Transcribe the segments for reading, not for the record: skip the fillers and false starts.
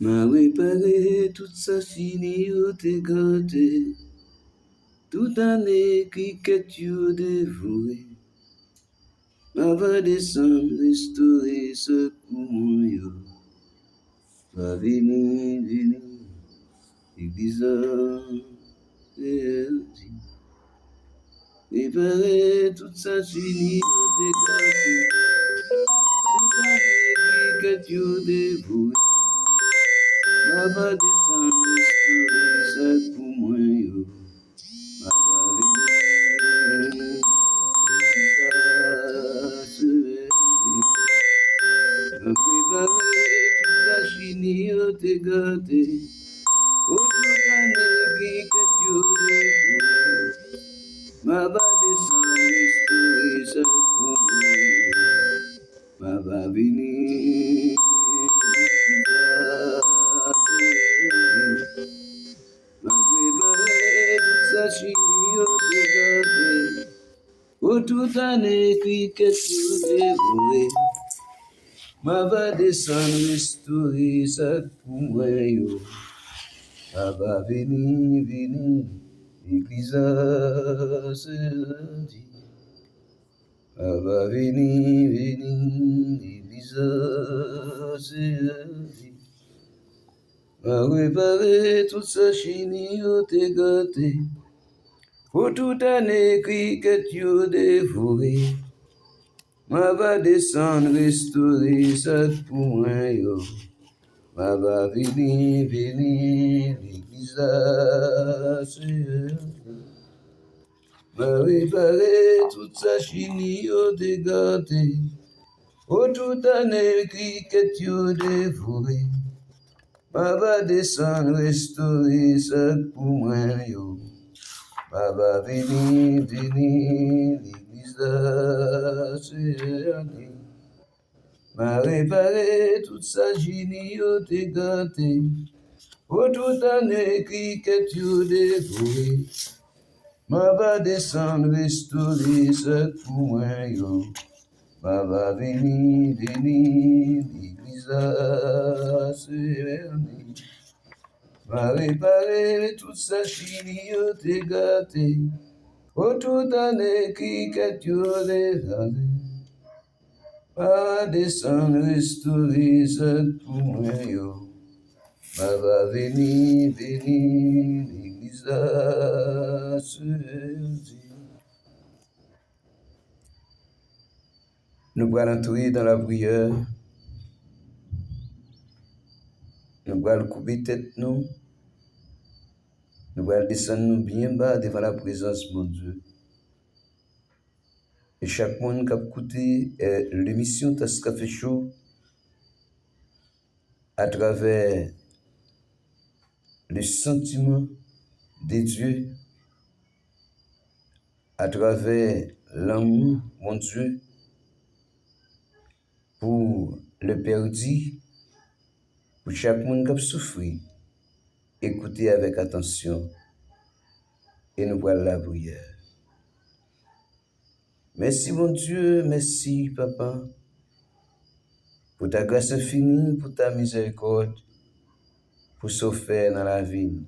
m'a réparé toute sa fini au te gâté, tout un écrit que tu dévoué, m'a va descendre, restaurer ce coup yo, va venir, église, réparer toute sa fini au te gâté, tout un écrit que tu dévoué, m'a va descendre, restaurer ce coup yo. Tout un écrit que tu dévoué, ma va descendre, restaurer ça pour moi, yo. Ma va venir, l'église se dit. Ma va venir, l'église se dit. Ma réparer tout ça, chini, yo, t'es gâté. Pour tout un écrit que tu dévoué, ma va descendre, restaurer ça pour moi, yo. Ma va venir, l'église ma réparer toute sa chini au dégâté. Oh, tout un écrit que tu dévoué, ma va descendre, restaurer ça pour moi, yo. Ma va venir, l'église m'a réparé toute sa génie au dégâté. Oh, tout un écrit que tu dévoué, ma va descendre, restaurer ce pour moi, yo. Ma va venir, l'église m'a réparé toute sa génie au dégâté. Oh, tout un écrit que tu dévoué, ma descendre, restaurer ce pour moi, yo. Ma va venir, l'église nous allons entrer dans la prière, nous allons couper tête nous allons descendre bien bas devant la présence de mon Dieu. Et chaque monde qui a écouté l'émission Tasse Café Show à travers le sentiment de Dieu, à travers l'amour, mon Dieu, pour le perdu, pour chaque monde qui a souffert, écoutez avec attention et nous voilà la prière. Merci mon Dieu, merci Papa, pour ta grâce infinie, pour ta miséricorde, pour ce faire dans la vie.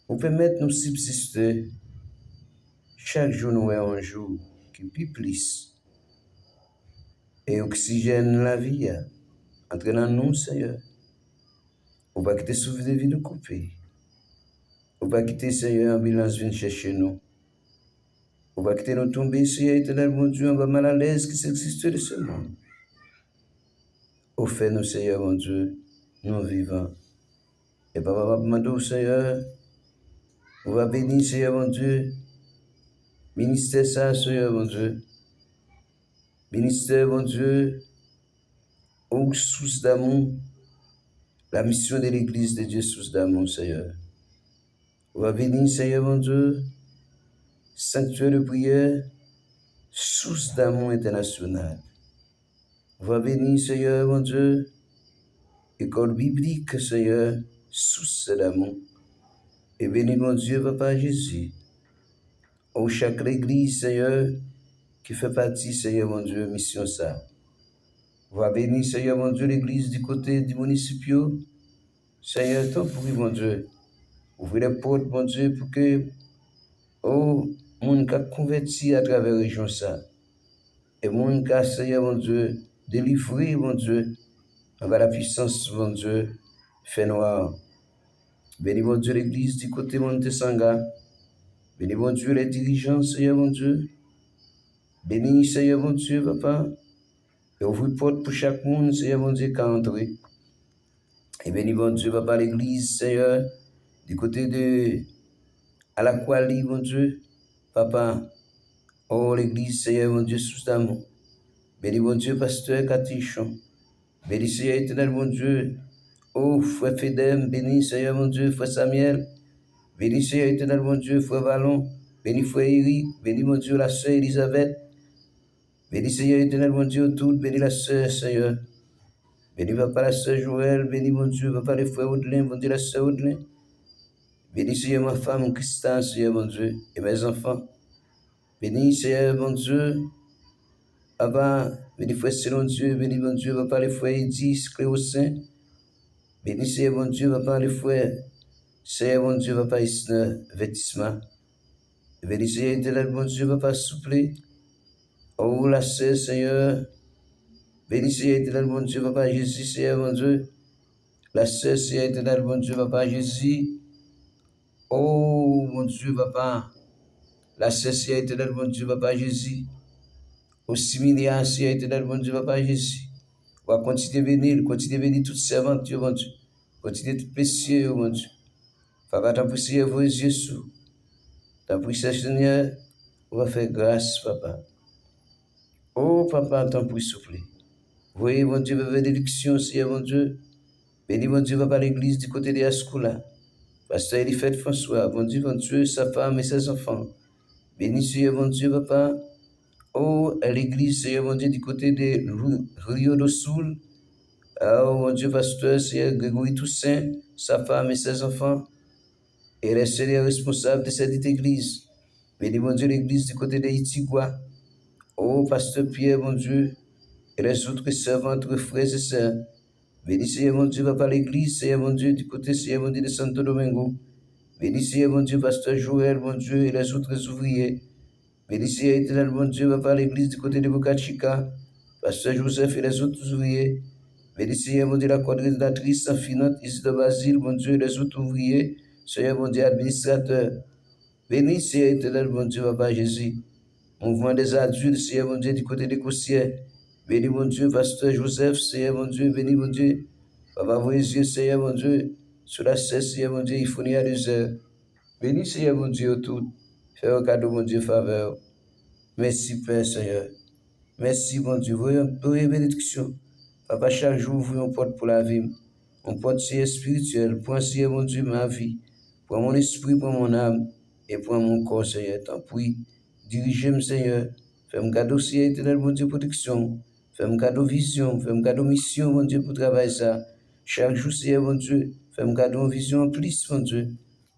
Pour permettre nous subsister chaque jour nous un jour qui plus et oxygène la vie entre dans nous, Seigneur. On va quitter souffle de vie de couper. On va quitter, Seigneur, ambulance vient chercher nous. On va quitter nous tomber, Seigneur éternel, mon Dieu, on va mal à l'aise qui s'existe de ce monde. Au fait, nous, Seigneur, mon Dieu, nous vivants. Et Papa, Papa, Mando, Seigneur, on va bénir, Seigneur, mon Dieu. Ministère ça, Seigneur, mon Dieu. Ministère, mon Dieu, aux sources d'amour. La mission de l'Église de Dieu, source d'amour, Seigneur. On va bénir, Seigneur, mon Dieu. Sanctuaire de prière, source d'amour international. On va bénir, Seigneur, mon Dieu. École biblique, Seigneur, source d'amour. Et bénis, mon Dieu, Papa Jésus. Au chaque église, Seigneur, qui fait partie, Seigneur, mon Dieu, mission ça. Va bénir, Seigneur mon Dieu, l'église du côté du municipio. Seigneur, t'en prie, mon Dieu. Ouvrez les portes, mon Dieu, pour que, oh, mon cas converti à travers la région ça. Et mon cas, Seigneur mon Dieu, délivré, mon Dieu, avec la puissance, mon Dieu, fait noir. Bénis, mon Dieu, l'église du côté Montesanga. Bénis, mon Dieu, les dirigeants, Seigneur mon Dieu. Bénis, Seigneur mon Dieu, papa. Et ouvre porte pour chaque monde, Seigneur mon Dieu, qui a entré. Et bénis, mon Dieu, papa, l'église, Seigneur, du côté de à la Kuali, mon Dieu, papa. Oh, l'église, Seigneur mon Dieu, sous d'amour. Bénis, mon Dieu, pasteur Catichon. Bénis, Seigneur éternel, mon Dieu. Oh, frère Fédem, bénis, Seigneur mon Dieu, frère Samuel. Bénis, Seigneur éternel, mon Dieu, frère Vallon. Bénis, frère Eric. Bénis, mon Dieu, la sœur Elisabeth. Bénis, Seigneur éternel, mon Dieu, tout. Bénis la sœur, Seigneur. Bénis, papa, la sœur Joël. Bénis, mon Dieu, papa, les frères Audelin. Mon Dieu, la sœur Audelin. Bénis, Seigneur, ma femme, Christin, Seigneur, mon Dieu, et mes enfants. Bénis, Seigneur, mon Dieu, papa, bénis, frère Selon Dieu, bénis, mon Dieu, papa, les frères Edis, Cléocin. Bénis, Seigneur, mon Dieu, papa, les frères, Seigneur, mon Dieu, papa, Isna, Vêtissement. Bénis, Seigneur, éternel, mon Dieu, papa, souple. Oh, la sœur, Seigneur. Bénis, Seigneur, éternel, mon Dieu, papa, Jésus, Seigneur, mon Dieu. La sœur, Seigneur, éternel, mon Dieu, papa, Jésus. Oh, mon Dieu, papa. La sœur, Seigneur, éternel, mon Dieu, papa, Jésus. Au séminaire, Seigneur, éternel, mon Dieu, papa, Jésus. On va continuer à bénir toutes servantes, Dieu, mon Dieu. Continuer tout péché, mon Dieu. Papa, t'en prie, Seigneur, vos Jésus. T'en prie, Seigneur, on va faire grâce, papa. Oh, papa, t'en prie, s'il vous plaît. Voyez, mon Dieu, vers bénédiction, Seigneur, mon Dieu. Bénis, mon Dieu, papa, l'église du côté de Ascoula. Pasteur Elifette François, mon Dieu, sa femme et ses enfants. Bénis, Seigneur, mon Dieu, papa. Oh, à l'église, Seigneur, mon Dieu, du côté de Rio do Sul. Oh, mon Dieu, pasteur, Seigneur, Grégory Toussaint, sa femme et ses enfants. Et les seigneurs responsables de cette église. Bénis, mon Dieu, l'église du côté de Itigua. Oh, pasteur Pierre, mon Dieu, et les autres servantes, frères et sœurs. Bénis, Seigneur, mon Dieu, papa, l'église, Seigneur, mon Dieu, du côté, Seigneur, mon Dieu, de Santo Domingo. Bénis, Seigneur, mon Dieu, pasteur Joël, mon Dieu, et les autres ouvriers. Bénis, Seigneur, éternel, mon Dieu, papa, l'église du côté de Boca Chica. Pasteur Joseph et les autres ouvriers. Bénis, Seigneur, mon Dieu, la coordinatrice infinite, Isidore Basile, mon Dieu, et les autres ouvriers. Seigneur, mon Dieu, administrateur. Bénis, Seigneur, éternel, mon Dieu, papa Jésus. Mouvement des adultes, Seigneur, mon Dieu, du côté des Cossiers. Bénis, mon Dieu, pasteur Joseph, Seigneur, mon Dieu, bénis, mon Dieu. Papa, vos yeux, Seigneur, mon Dieu, sur la cesse, Seigneur, mon Dieu, il faut à 2 heures. Bénis, Seigneur, mon Dieu, tout. Fais un cadeau, mon Dieu, faveur. Merci, Père, Seigneur. Merci, mon Dieu. Voyons une bénédiction. Papa, chaque jour, voyons une porte pour la vie. On porte, Seigneur, spirituel. Pour Seigneur, mon Dieu, ma vie. Pour mon esprit, pour mon âme. Et pour mon corps, Seigneur. T'en prie. Dirige-moi, Seigneur. Fais-moi cadeau, Seigneur, éternel, mon Dieu, protection. Fais-moi cadeau vision. Fais-moi cadeau mission, mon Dieu, pour travailler ça. Chaque jour, Seigneur, mon Dieu. Fais-moi cadeau vision en plus, mon Dieu.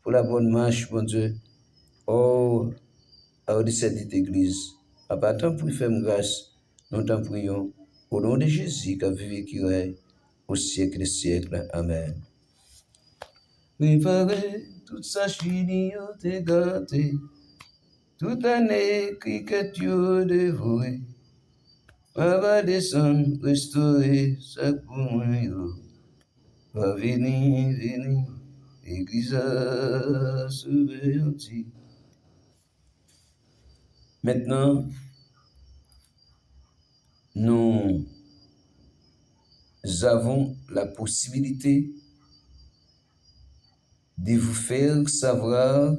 Pour la bonne marche, mon Dieu. Oh, à de cette église. Papa, tant pour faire grâce, nous t'en prions. Au nom de Jésus, qui a vécu qui règne au siècle des siècles. Amen. Préparez toute sa chenille, t'es gâté. Toute année, écriture dévouée. Va descendre, restaurer, chaque point. Va venir, église à se Maintenant, nous avons la possibilité de vous faire savoir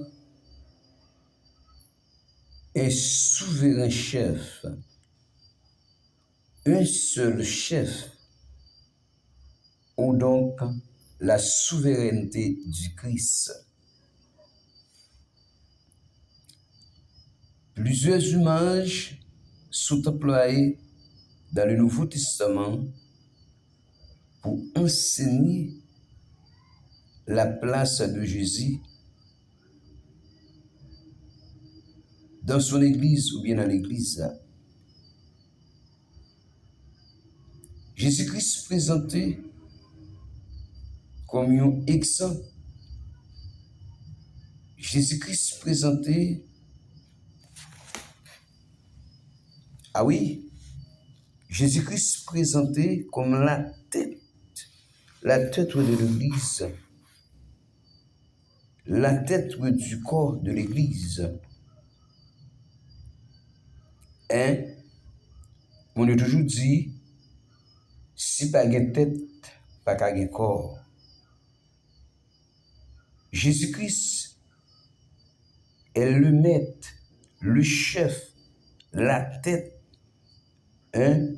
un souverain chef, un seul chef, ou donc la souveraineté du Christ. Plusieurs images sont employées dans le Nouveau Testament pour enseigner la place de Jésus dans son église ou bien dans l'église. Jésus-Christ présenté comme un exemple. Jésus-Christ présenté, ah oui, Jésus-Christ présenté comme la tête de l'Église, la tête du corps de l'Église. Hein? On a toujours dit, si pas de tête, pas de corps. Jésus-Christ est le maître, le chef, la tête,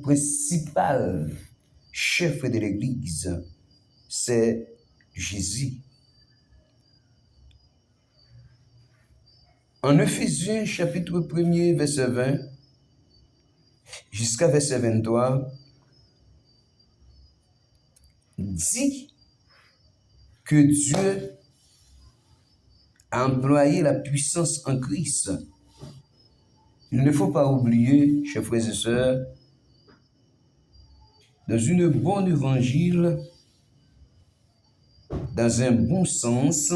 principal chef de l'Église. C'est Jésus. En Ephésiens chapitre 1er, verset 20, jusqu'à verset 23, dit que Dieu a employé la puissance en Christ. Il ne faut pas oublier, chers frères et sœurs, dans une bonne évangile, dans un bon sens,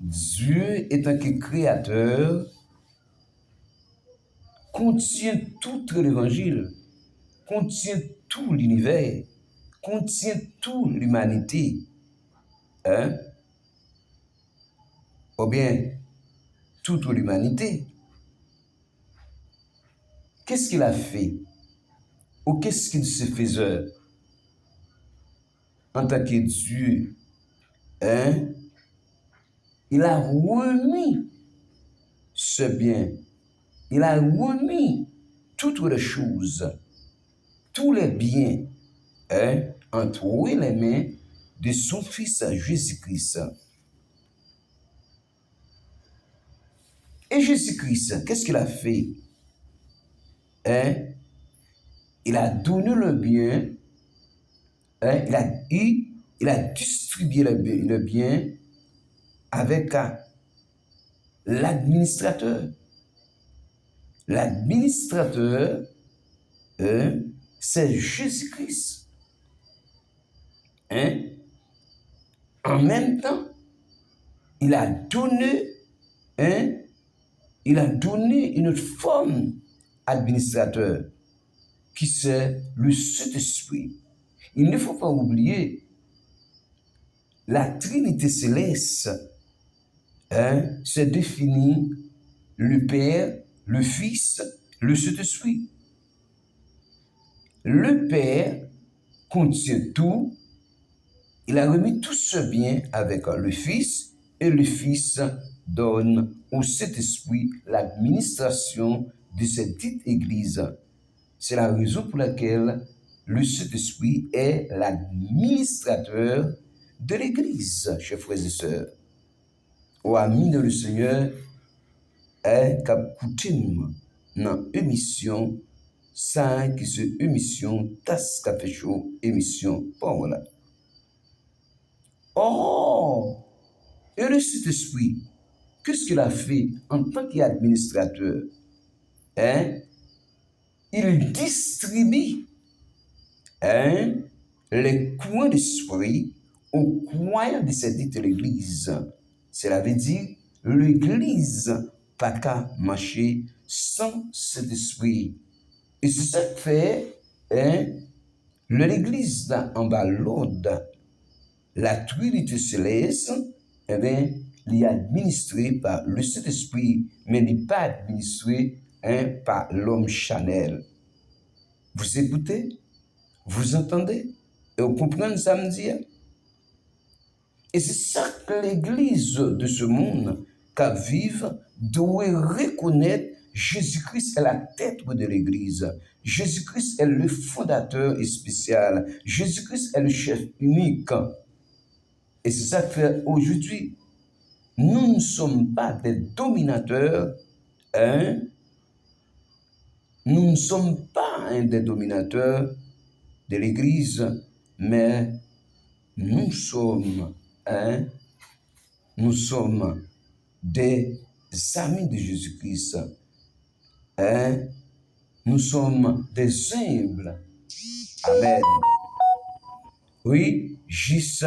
Dieu étant que créateur, contient tout l'évangile, contient tout l'univers, contient toute l'humanité. Ou bien, toute l'humanité. Qu'est-ce qu'il a fait? Ou qu'est-ce qu'il se faisait en tant que Dieu? Il a remis ce bien. Il a remis toutes les choses, tous les biens, entre les mains de son Fils Jésus-Christ. Et Jésus-Christ, qu'est-ce qu'il a fait? Il a donné le bien, il a distribué le bien avec l'administrateur. L'administrateur, c'est Jésus-Christ. En même temps, il a donné une forme administrateur qui c'est le Saint-Esprit. Il ne faut pas oublier la Trinité céleste, c'est défini le Père, le Fils, le Saint-Esprit. Le Père contient tout. Il a remis tout ce bien avec le Fils, et le Fils donne au Saint-Esprit l'administration de cette dite Église. C'est la raison pour laquelle le Saint-Esprit est l'administrateur de l'Église, chers frères et sœurs. Au ami de le Seigneur est comme coutume dans émission 5, qui c'est émission Tas Café Show, émission bon voilà. Oh, et le Saint-Esprit, qu'est-ce qu'il a fait en tant qu'administrateur? Il distribue les coins d'esprit aux croyants de cette dite l'Église. Cela veut dire l'Église pas qu'à marcher sans cet esprit. Et c'est ça que fait l'Église en bas l'ordre. La Trinité céleste, elle est administrée par le Saint-Esprit, mais n'est pas administrée par l'homme charnel. Vous écoutez? Vous entendez? Et vous comprenez ça me dit? Et c'est ça que l'Église de ce monde qui vive doit reconnaître. Jésus-Christ est la tête de l'Église. Jésus-Christ est le fondateur et spécial. Jésus-Christ est le chef unique. Et c'est ça que fait aujourd'hui. Nous ne sommes pas des dominateurs. Nous ne sommes pas des dominateurs de l'Église, mais nous sommes des amis de Jésus-Christ. Nous sommes des humbles Amen. Oui, juste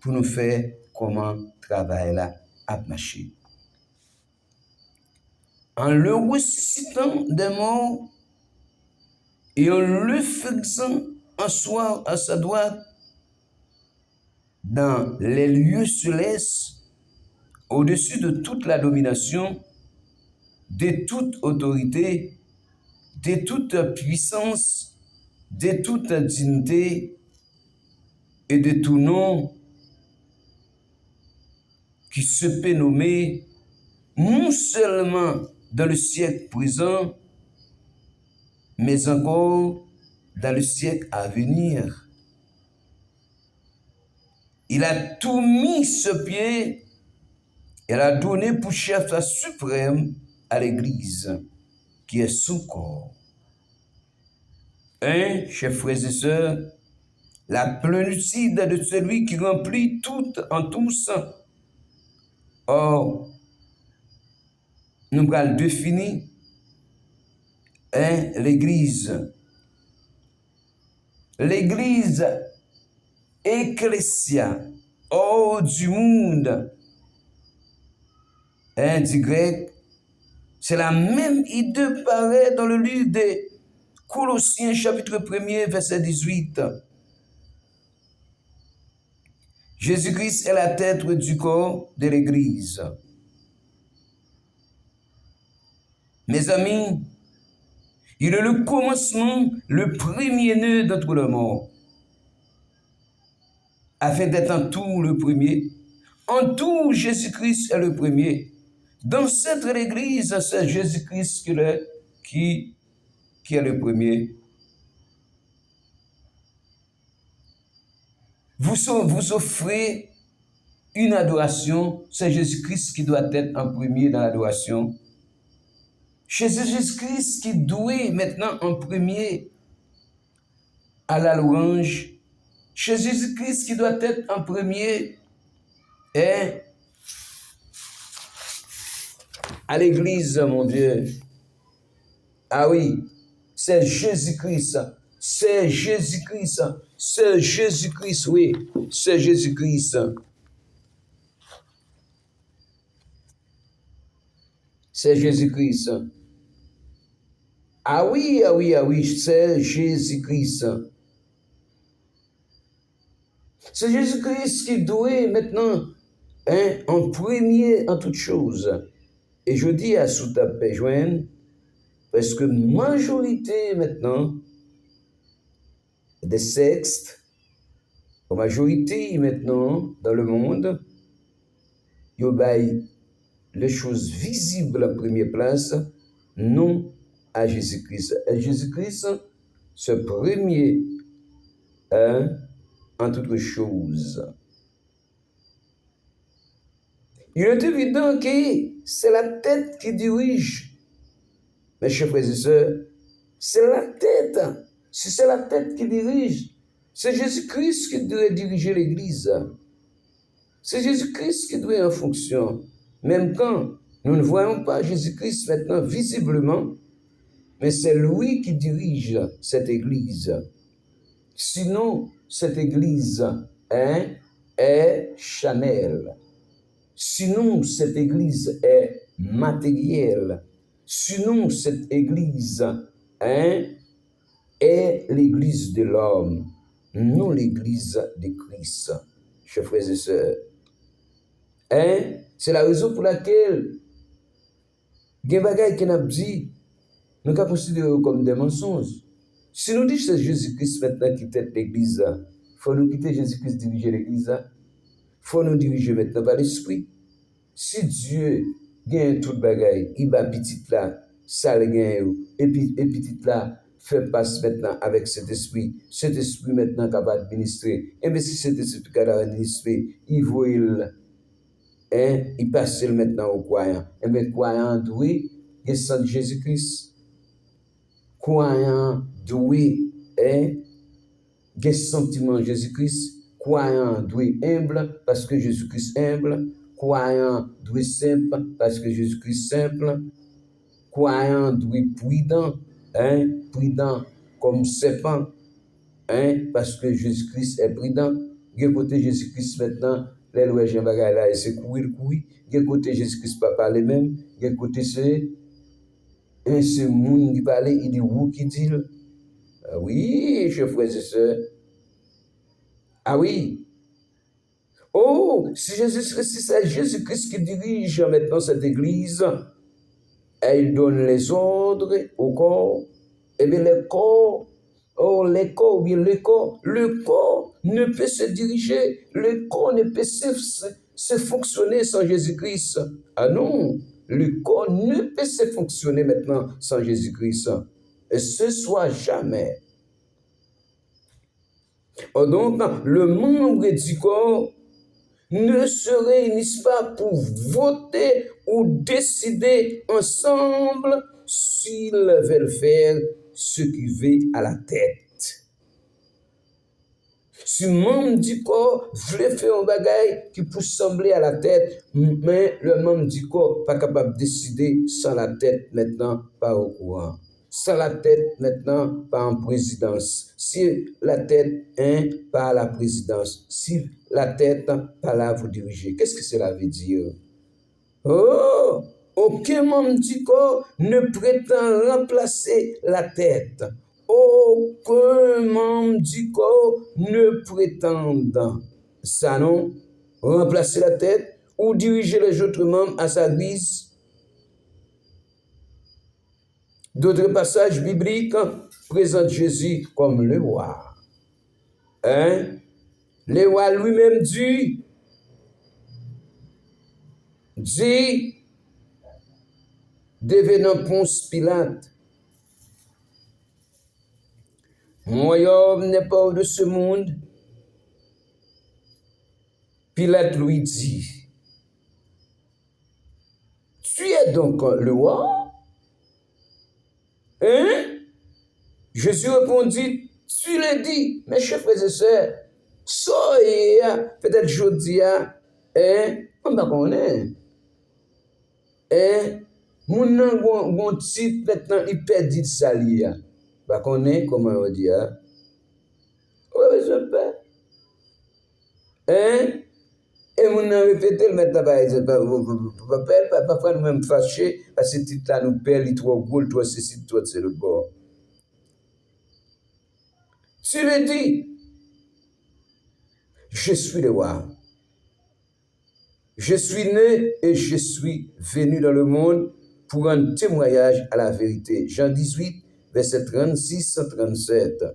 pour nous faire comment travailler là à marcher. En le ressuscitant des morts et en le fixant en soi, à sa droite, dans les lieux célestes, au-dessus de toute la domination, de toute autorité, de toute puissance, de toute dignité et de tout nom qui se peut nommer non seulement dans le siècle présent, mais encore dans le siècle à venir. Il a tout mis sur pied et a donné pour chef suprême à l'Église, qui est son corps. Chers frères et sœurs, la plénitude de celui qui remplit tout en tous. Or, nous allons définir l'Église. L'Église ecclésia, hors du monde, du grec, c'est la même idée paraît dans le livre de Colossiens chapitre 1er, verset 18. Jésus-Christ est la tête du corps de l'Église. Mes amis, il est le commencement, le premier-né de tout le monde, afin d'être en tout le premier. En tout, Jésus-Christ est le premier. Dans cette Église, c'est Jésus-Christ qui est le premier. Vous offrez une adoration, c'est Jésus-Christ qui doit être en premier dans l'adoration. C'est Jésus-Christ qui doit maintenant en premier à la louange. C'est Jésus-Christ qui doit être en premier à l'église, mon Dieu. Ah oui, c'est Jésus-Christ. C'est Jésus-Christ. C'est Jésus-Christ, oui. C'est Jésus-Christ. C'est Jésus-Christ. Ah oui, ah oui, ah oui, c'est Jésus-Christ. C'est Jésus-Christ qui doit maintenant en premier en toutes choses. Et je dis à sous ta paix joindre, parce que majorité maintenant des sectes, la majorité maintenant dans le monde, ils obéissent les choses visibles en première place, non à Jésus-Christ. Et Jésus-Christ, ce premier en toutes choses. Il est évident que c'est la tête qui dirige. Mes chers frères et sœurs, c'est la tête. Si c'est la tête qui dirige, c'est Jésus-Christ qui doit diriger l'Église. C'est Jésus-Christ qui doit être en fonction. Même quand nous ne voyons pas Jésus-Christ maintenant visiblement, mais c'est lui qui dirige cette Église. Sinon, cette Église est charnelle. Sinon, cette Église est matérielle. Sinon, cette Église est l'Église de l'homme, non l'Église de Christ. Chers frères et sœurs, c'est la raison pour laquelle des bagages qu'on a dit, nous avons considéré comme des mensonges. Si nous disons que c'est Jésus-Christ maintenant qui tête l'Église, il faut nous quitter Jésus-Christ diriger l'Église. Il faut nous diriger maintenant par l'Esprit. Si Dieu gagne tout le bagage, il va petit là, ça le gagne, et petit là, fait passe maintenant avec cet esprit maintenant capable d'administrer. Et bien si cet esprit capable d'administrer, il voit il passe maintenant aux croyants. Et bien croyants doués, ils sont Jésus-Christ. Croyants doués, des sentiments Jésus-Christ. Croyants doués humbles, parce que Jésus-Christ humble. Croyant doué simple, parce que Jésus-Christ simple. Croyant doué prudent, prudent comme serpent. parce que Jésus-Christ est prudent. De côté Jésus-Christ maintenant, les lois Jean Bagay là, c'est courir. De côté Jésus-Christ pas parler même. De côté c'est ce monde qui parle, il dit où qui dit. Ah oui, chers frères et sœurs. Ah oui. Oh, si c'est Jésus-Christ qui dirige maintenant cette église, et il donne les ordres au corps, et bien le corps ne peut se diriger, le corps ne peut se fonctionner sans Jésus-Christ. Ah non, le corps ne peut se fonctionner maintenant sans Jésus-Christ. Et ce soit jamais. Oh, donc, le membre du corps ne se réunissent pas pour voter ou décider ensemble s'ils veulent faire ce qui va à la tête. Si membre du corps veut faire un bagage qui peut sembler à la tête, mais le membre du corps pas capable de décider sans la tête maintenant, pas au courant. Sans la tête maintenant, pas en présidence. Si la tête, pas à la présidence. Si la tête, pas là vous dirigez. Qu'est-ce que cela veut dire? Oh, aucun membre du corps ne prétend remplacer la tête. Aucun membre du corps ne prétend ça non, remplacer la tête ou diriger les autres membres à sa guise. D'autres passages bibliques présentent Jésus comme le roi. Le roi lui-même dit, devenant Ponce Pilate, mon royaume n'est pas de ce monde. Pilate lui dit, tu es donc le roi? Jésus répondit, tu l'as dit, mes chers frères et sœurs, peut-être jeudi, on va connaître. Mon nom, mon titre, maintenant, il perdit de salir. Va connaître comment on dit, oui, je peux. Et mon nom répété, maintenant, par exemple, parfois nous même fâchés, parce que ce titre-là nous perd, il trop gros, toi, ceci, toi, c'est le bord. Tu le dis, je suis le roi. Je suis né et je suis venu dans le monde pour rendre témoignage à la vérité. Jean 18, verset 36-37.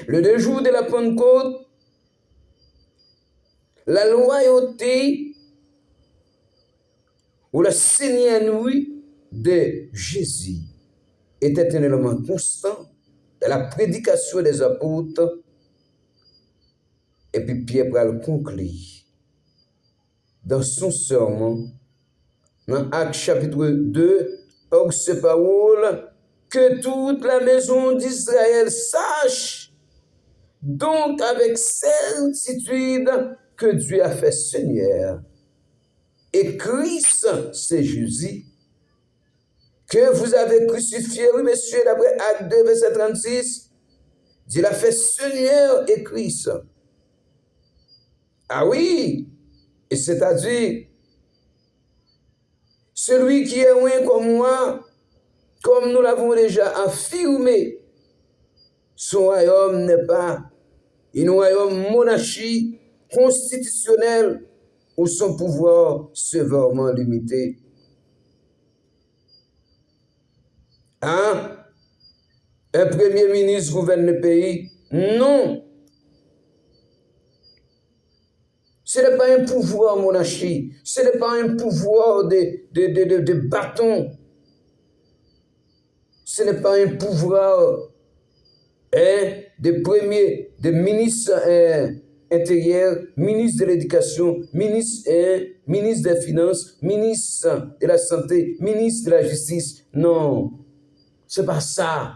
Le 2 jours de la Pentecôte, la loyauté ou la seigneurie de Jésus était un élément constant de la prédication des apôtres. Et puis Pierre va le conclure dans son sermon, dans Actes chapitre 2, par ces paroles, que toute la maison d'Israël sache donc avec certitude que Dieu a fait Seigneur. Et Christ, c'est Jésus, que vous avez crucifié, oui, messieurs, d'après Acte 2, verset 36, Dieu l'a fait Seigneur et Christ. Ah oui, et c'est-à-dire, celui qui est loin comme moi, comme nous l'avons déjà affirmé, son royaume n'est pas un royaume monarchique constitutionnel où son pouvoir sévèrement limité. Un premier ministre gouverne le pays? Non. Ce n'est pas un pouvoir monarchique, ce n'est pas un pouvoir de bâton, ce n'est pas un pouvoir de ministre intérieur, ministre de l'éducation, ministre des finances, ministre de la santé, ministre de la justice. Non, c'est pas ça.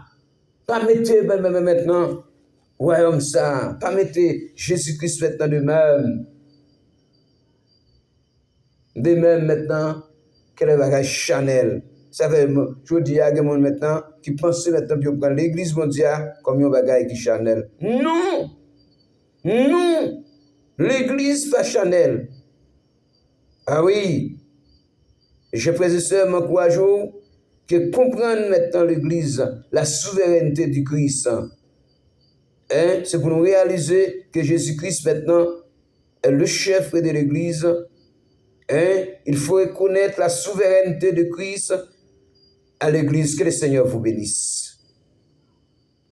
Pas mettre maintenant, royaume ça, pas mettre Jésus-Christ maintenant de même. De même maintenant, quel est le bagage Chanel? Ça fait, je dis à des gens maintenant qui pensent maintenant de prendre l'église mondiale comme un bagage qui Chanel. Non! Non! L'église pas Chanel. Ah oui! Je précise m'encourage que comprendre maintenant l'église, la souveraineté du Christ. Hein? C'est pour nous réaliser que Jésus-Christ maintenant est le chef de l'église. Hein? Il faut reconnaître la souveraineté de Christ à l'église. Que le Seigneur vous bénisse.